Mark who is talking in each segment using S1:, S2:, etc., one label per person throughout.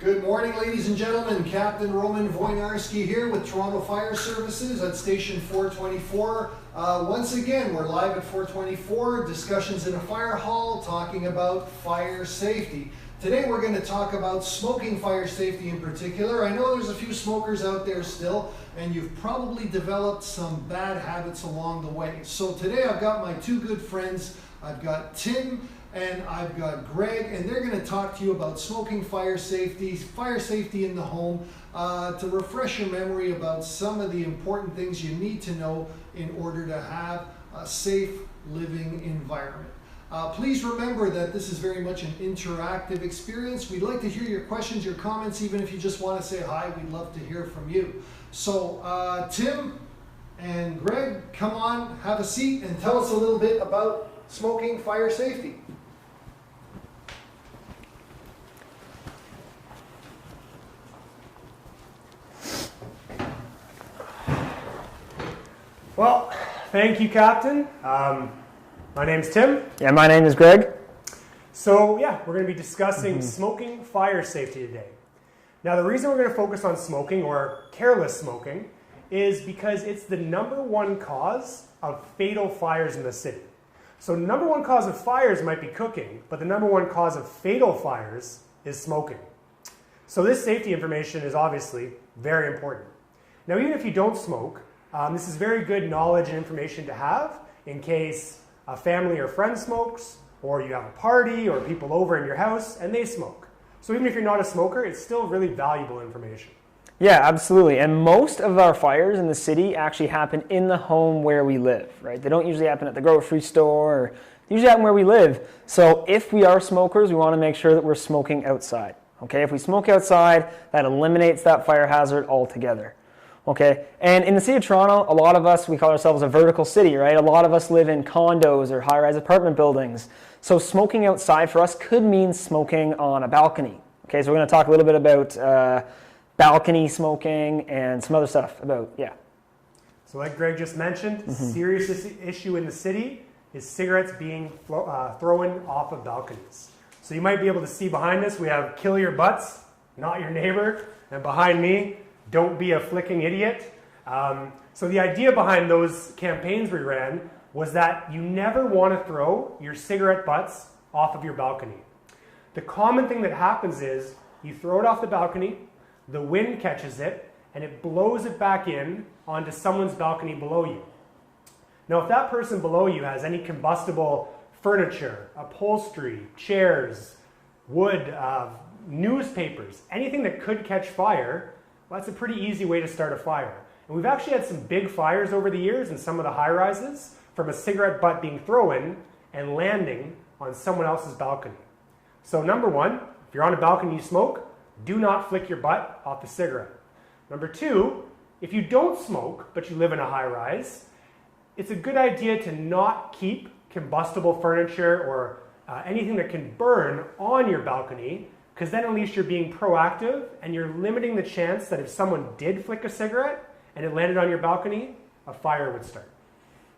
S1: Good morning, ladies and gentlemen. Captain Roman Wojnarski here with Toronto Fire Services at Station 424. Once again, we're live at 424, discussions in a fire hall, talking about fire safety. Today we're going to talk about smoking fire safety in particular. I know there's a few smokers out there still, and you've probably developed some bad habits along the way. So today I've got my two good friends. I've got Tim and I've got Greg, and they're going to talk to you about smoking fire safety in the home, to refresh your memory about some of the important things you need to know in order to have a safe living environment. Please remember that this is very much an interactive experience. We'd like to hear your questions, your comments, even if you just want to say hi, we'd love to hear from you. So Tim and Greg, come on, have a seat and tell us a little bit about smoking fire safety.
S2: Well, thank you, Captain. My name's Tim.
S3: Yeah, my name is Greg.
S2: So yeah, we're going to be discussing smoking fire safety today. Now, the reason we're going to focus on smoking, or careless smoking, is because it's the #1 cause of fatal fires in the city. So #1 cause of fires might be cooking, but the #1 cause of fatal fires is smoking. So this safety information is obviously very important. Now, even if you don't smoke, this is very good knowledge and information to have in case a family or friend smokes, or you have a party or people over in your house and they smoke. So even if you're not a smoker, it's still really valuable information.
S3: Yeah, absolutely. And most of our fires in the city actually happen in the home where we live, right? They don't usually happen at the grocery store, or they usually happen where we live. So if we are smokers, we want to make sure that we're smoking outside. Okay, if we smoke outside, that eliminates that fire hazard altogether. Okay, and in the city of Toronto, a lot of us, we call ourselves a vertical city, right? A lot of us live in condos or high-rise apartment buildings. So smoking outside for us could mean smoking on a balcony. Okay, so we're going to talk a little bit about balcony smoking and some other stuff about, yeah.
S2: So like Greg just mentioned, serious issue in the city is cigarettes being thrown off of balconies. So you might be able to see behind us, we have "Kill Your Butts, Not Your Neighbor," and behind me, "Don't Be a Flicking Idiot." So the idea behind those campaigns we ran was that you never want to throw your cigarette butts off of your balcony. The common thing that happens is you throw it off the balcony, the wind catches it, and it blows it back in onto someone's balcony below you. Now, if that person below you has any combustible furniture, upholstery, chairs, wood, newspapers, anything that could catch fire, well, that's a pretty easy way to start a fire. And we've actually had some big fires over the years in some of the high-rises from a cigarette butt being thrown and landing on someone else's balcony. So #1, if you're on a balcony and you smoke, do not flick your butt off the cigarette. #2, if you don't smoke but you live in a high-rise, it's a good idea to not keep combustible furniture or anything that can burn on your balcony, because then at least you're being proactive and you're limiting the chance that if someone did flick a cigarette and it landed on your balcony, a fire would start.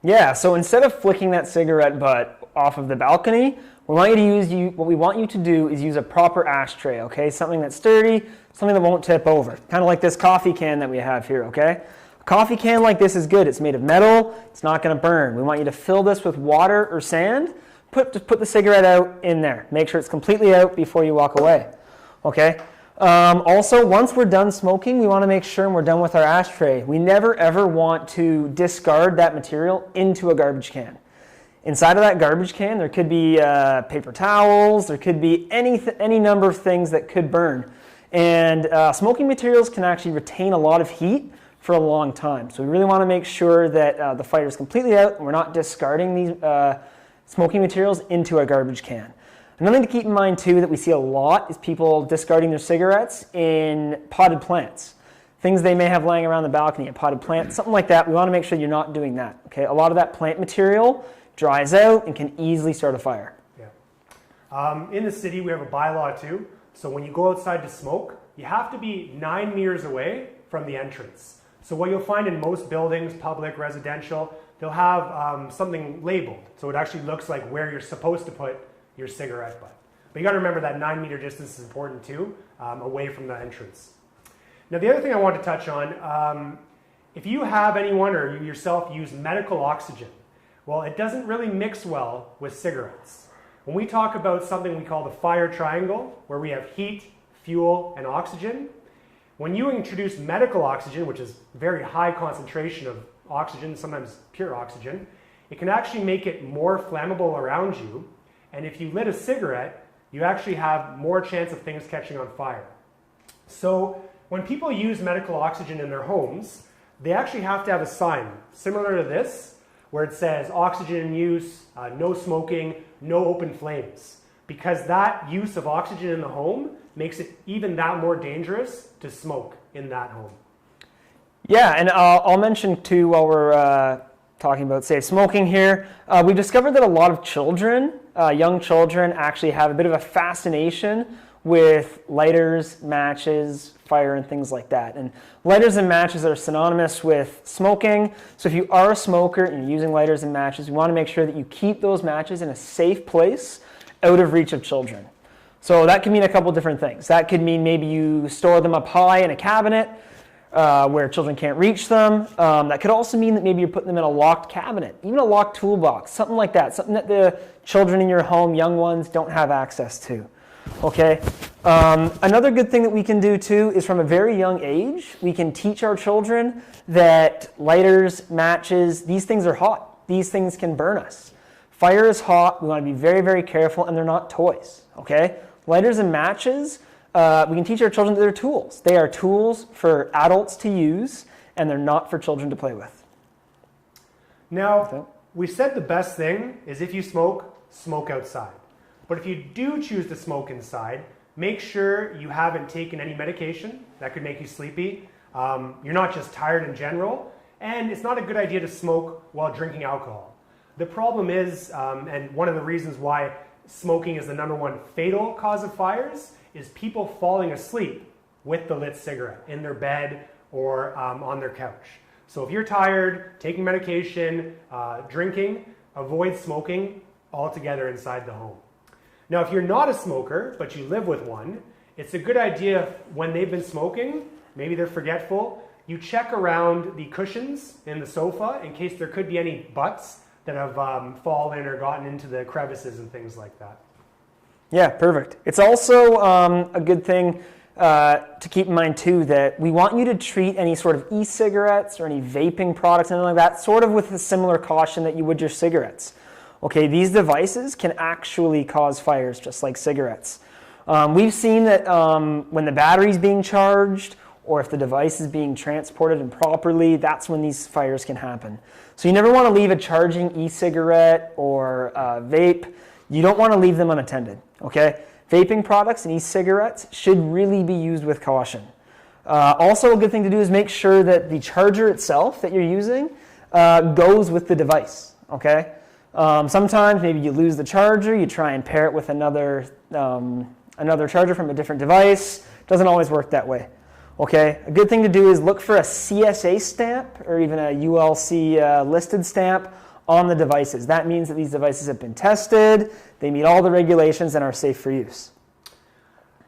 S3: Yeah, so instead of flicking that cigarette butt off of the balcony, what we want you to do is use a proper ashtray, okay? Something that's sturdy, something that won't tip over. Kind of like this coffee can that we have here, okay? A coffee can like this is good. It's made of metal. It's not going to burn. We want you to fill this with water or sand. Just put the cigarette out in there. Make sure it's completely out before you walk away, okay? Also, once we're done smoking, we want to make sure we're done with our ashtray. We never ever want to discard that material into a garbage can. Inside of that garbage can, there could be paper towels, there could be any number of things that could burn. And smoking materials can actually retain a lot of heat for a long time. So we really want to make sure that the fire is completely out and we're not discarding these smoking materials into a garbage can. Another thing to keep in mind too that we see a lot is people discarding their cigarettes in potted plants. Things they may have lying around the balcony, a potted plant, something like that. We want to make sure you're not doing that. Okay, a lot of that plant material dries out and can easily start a fire.
S2: Yeah. In the city, we have a bylaw too. So when you go outside to smoke, you have to be 9 meters away from the entrance. So what you'll find in most buildings, public, residential, they'll have something labeled. So it actually looks like where you're supposed to put your cigarette butt. But you got to remember that 9-meter distance is important too, away from the entrance. Now the other thing I want to touch on, if you have anyone or you yourself use medical oxygen, well, it doesn't really mix well with cigarettes. When we talk about something we call the fire triangle, where we have heat, fuel, and oxygen, when you introduce medical oxygen, which is very high concentration of oxygen, sometimes pure oxygen, it can actually make it more flammable around you. And if you lit a cigarette, you actually have more chance of things catching on fire. So when people use medical oxygen in their homes, they actually have to have a sign similar to this, where it says oxygen in use, no smoking, no open flames. Because that use of oxygen in the home makes it even that more dangerous to smoke in that home.
S3: Yeah, and I'll mention too, while we're talking about safe smoking here, we discovered that a lot of children, young children, actually have a bit of a fascination with lighters, matches, fire, and things like that. And lighters and matches are synonymous with smoking. So if you are a smoker and you're using lighters and matches, you want to make sure that you keep those matches in a safe place out of reach of children. So that could mean a couple different things. That could mean maybe you store them up high in a cabinet where children can't reach them. That could also mean that maybe you're putting them in a locked cabinet, even a locked toolbox, something like that, something that the children in your home, young ones, don't have access to. Okay. Another good thing that we can do too is from a very young age, we can teach our children that lighters, matches, these things are hot. These things can burn us. Fire is hot. We want to be very, very careful, and they're not toys. Okay. Lighters and matches, we can teach our children that they're tools. They are tools for adults to use, and they're not for children to play with.
S2: Now, we said the best thing is if you smoke, smoke outside. But if you do choose to smoke inside, make sure you haven't taken any medication that could make you sleepy. You're not just tired in general, and it's not a good idea to smoke while drinking alcohol. The problem is, and one of the reasons why smoking is the #1 fatal cause of fires, is people falling asleep with the lit cigarette in their bed or on their couch. So if you're tired, taking medication, drinking, avoid smoking altogether inside the home. Now, if you're not a smoker, but you live with one, it's a good idea when they've been smoking, maybe they're forgetful, you check around the cushions in the sofa in case there could be any butts that have fallen or gotten into the crevices and things like that.
S3: Yeah, perfect. It's also a good thing to keep in mind too that we want you to treat any sort of e-cigarettes or any vaping products, anything like that, sort of with a similar caution that you would your cigarettes. Okay, these devices can actually cause fires just like cigarettes. We've seen that when the battery's being charged or if the device is being transported improperly, that's when these fires can happen. So you never want to leave a charging e-cigarette or vape. You don't want to leave them unattended, okay? Vaping products and e-cigarettes should really be used with caution. Also, a good thing to do is make sure that the charger itself that you're using goes with the device, okay? Sometimes maybe you lose the charger, you try and pair it with another charger from a different device. Doesn't always work that way. Okay, a good thing to do is look for a CSA stamp or even a ULC listed stamp on the devices. That means that these devices have been tested, they meet all the regulations and are safe for use.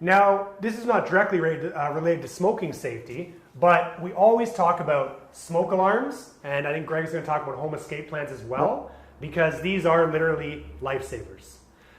S2: Now, this is not directly related to smoking safety, but we always talk about smoke alarms, and I think Greg's going to talk about home escape plans as well, because these are literally lifesavers.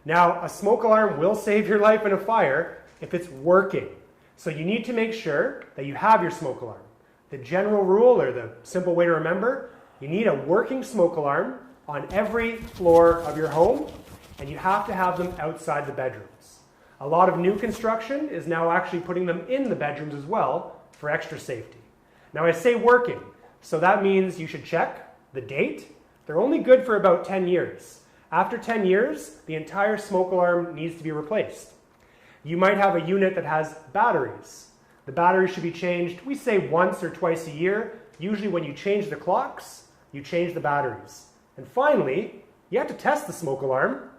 S2: Now, a smoke alarm will save your life in a fire if it's working. So you need to make sure that you have your smoke alarm. The general rule, or the simple way to remember, you need a working smoke alarm on every floor of your home, and you have to have them outside the bedrooms. A lot of new construction is now actually putting them in the bedrooms as well for extra safety. Now I say working, so that means you should check the date. They're only good for about 10 years. After 10 years, the entire smoke alarm needs to be replaced. You might have a unit that has batteries. The batteries should be changed, we say once or twice a year. Usually when you change the clocks, you change the batteries. And finally, you have to test the smoke alarm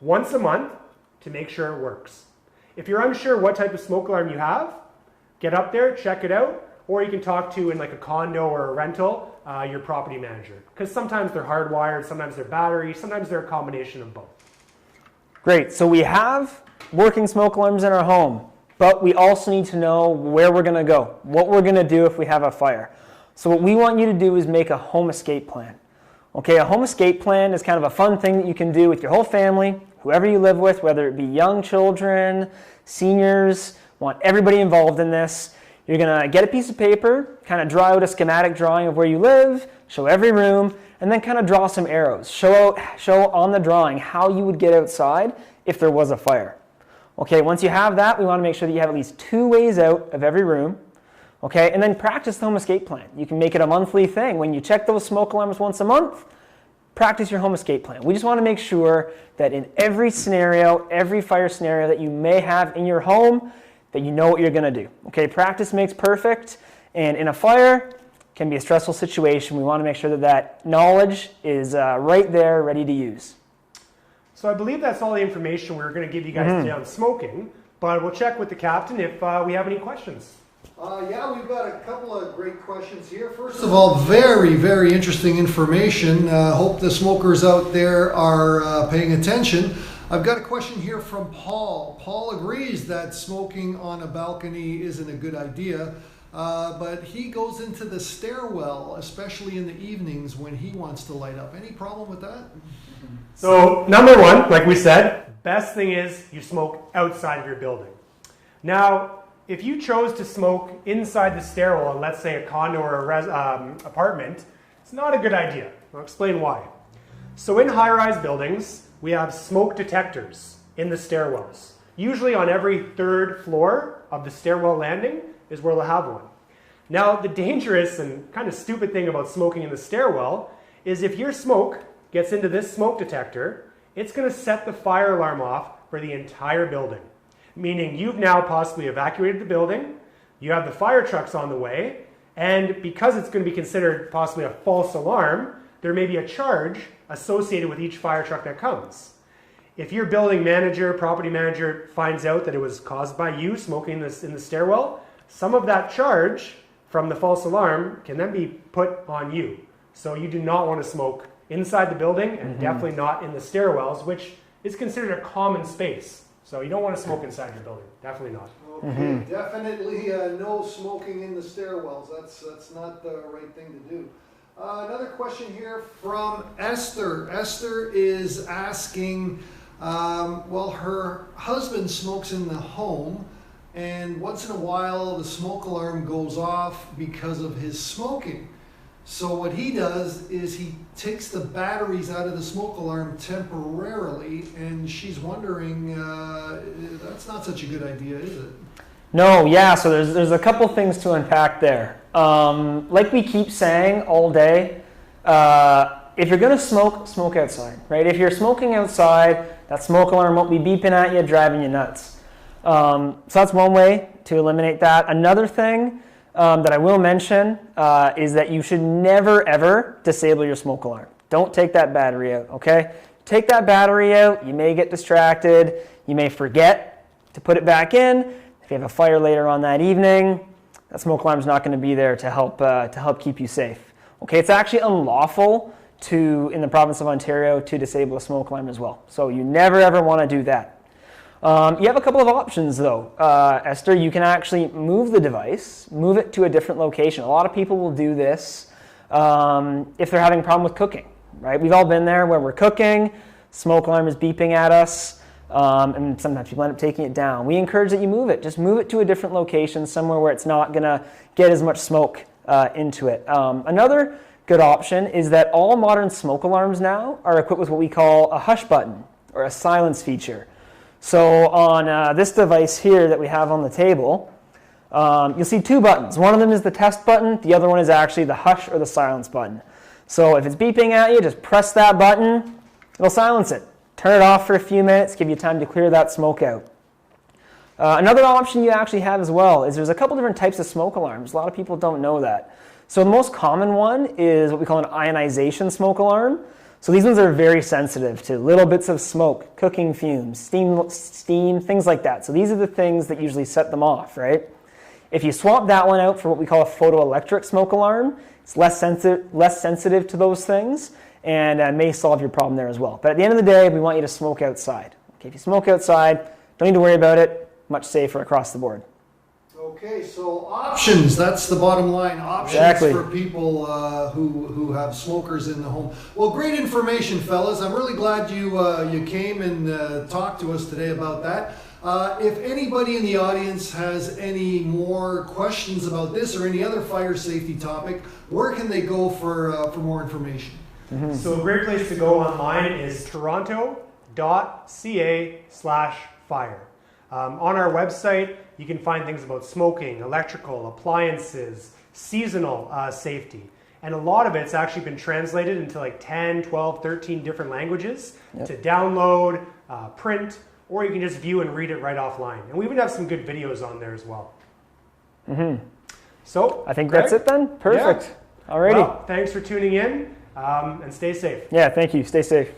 S2: once a month to make sure it works. If you're unsure what type of smoke alarm you have, get up there, check it out, or you can talk to, in like a condo or a rental, your property manager. Because sometimes they're hardwired, sometimes they're battery, sometimes they're a combination of both.
S3: Great. So we have working smoke alarms in our home, but we also need to know where we're going to go, what we're going to do if we have a fire. So what we want you to do is make a home escape plan. Okay, a home escape plan is kind of a fun thing that you can do with your whole family, whoever you live with, whether it be young children, seniors, want everybody involved in this. You're going to get a piece of paper, kind of draw out a schematic drawing of where you live, show every room, and then kind of draw some arrows. Show on the drawing how you would get outside if there was a fire. Okay, once you have that, we want to make sure that you have at least 2 ways out of every room. Okay, and then practice the home escape plan. You can make it a monthly thing. When you check those smoke alarms once a month, practice your home escape plan. We just want to make sure that in every scenario, every fire scenario that you may have in your home, that you know what you're going to do. Okay, practice makes perfect, and in a fire, can be a stressful situation. We want to make sure that that knowledge is right there, ready to use.
S2: So I believe that's all the information we're going to give you guys today on smoking, but we'll check with the captain if we have any questions.
S1: Yeah, we've got a couple of great questions here. First of all, very, very interesting information. Hope the smokers out there are paying attention. I've got a question here from Paul. Paul agrees that smoking on a balcony isn't a good idea, but he goes into the stairwell, especially in the evenings when he wants to light up. Any problem with that?
S2: So number one, like we said, best thing is you smoke outside of your building. Now, if you chose to smoke inside the stairwell in, let's say, a condo or a apartment, it's not a good idea. I'll explain why. So in high-rise buildings, we have smoke detectors in the stairwells. Usually on every 3rd floor of the stairwell landing is where they'll have one. Now, the dangerous and kind of stupid thing about smoking in the stairwell is if your smoke gets into this smoke detector, it's going to set the fire alarm off for the entire building. Meaning you've now possibly evacuated the building, you have the fire trucks on the way, and because it's going to be considered possibly a false alarm, there may be a charge associated with each fire truck that comes. If your building manager, property manager finds out that it was caused by you smoking this in the stairwell, some of that charge from the false alarm can then be put on you. So you do not want to smoke inside the building and definitely not in the stairwells, which is considered a common space. So you don't want to smoke inside your building. Definitely not.
S1: Okay, definitely no smoking in the stairwells. That's not the right thing to do. Another question here from Esther. Esther is asking, well, her husband smokes in the home, and once in a while the smoke alarm goes off because of his smoking. So what he does is he takes the batteries out of the smoke alarm temporarily, and she's wondering, that's not such a good idea, is it?
S3: No, yeah, so there's a couple things to unpack there. Like we keep saying all day, if you're going to smoke outside, right? If you're smoking outside, that smoke alarm won't be beeping at you, driving you nuts. So that's one way to eliminate that. Another thing that I will mention is that you should never, ever disable your smoke alarm. Don't take that battery out, okay? Take that battery out, you may get distracted, you may forget to put it back in. If you have a fire later on that evening, that smoke alarm is not going to be there to help keep you safe. Okay, it's actually unlawful in the province of Ontario to disable a smoke alarm as well. So you never, ever want to do that. You have a couple of options though, Esther. You can actually move the device, move it to a different location. A lot of people will do this if they're having a problem with cooking, right? We've all been there where we're cooking, smoke alarm is beeping at us, and sometimes people end up taking it down. We encourage that you move it. Just move it to a different location, somewhere where it's not going to get as much smoke into it. Another good option is that all modern smoke alarms now are equipped with what we call a hush button or a silence feature. So on this device here that we have on the table, you'll see 2 buttons. One of them is the test button. The other one is actually the hush or the silence button. So if it's beeping at you, just press that button. It'll silence it. Turn it off for a few minutes, give you time to clear that smoke out. Another option you actually have as well is there's a couple different types of smoke alarms. A lot of people don't know that. So the most common one is what we call an ionization smoke alarm. So these ones are very sensitive to little bits of smoke, cooking fumes, steam, things like that. So these are the things that usually set them off, right? If you swap that one out for what we call a photoelectric smoke alarm, it's less sensitive to those things and may solve your problem there as well. But at the end of the day, we want you to smoke outside, Okay, if you smoke outside, don't need to worry about it. Much safer across the board.
S1: Okay, so options, that's the bottom line. Options
S3: Exactly.
S1: for people who have smokers in the home. Well, great information, fellas. I'm really glad you came and talked to us today about that. If anybody in the audience has any more questions about this or any other fire safety topic, where can they go for more information?
S2: So a great place to go online is toronto.ca/fire. On our website, you can find things about smoking, electrical, appliances, seasonal safety. And a lot of it's actually been translated into like 10, 12, 13 different languages to download, print, or you can just view and read it right offline. And we even have some good videos on there as well. So
S3: I think that's it then. Perfect. Alrighty.
S2: Well, thanks for tuning in and stay safe.
S3: Yeah, thank you. Stay safe.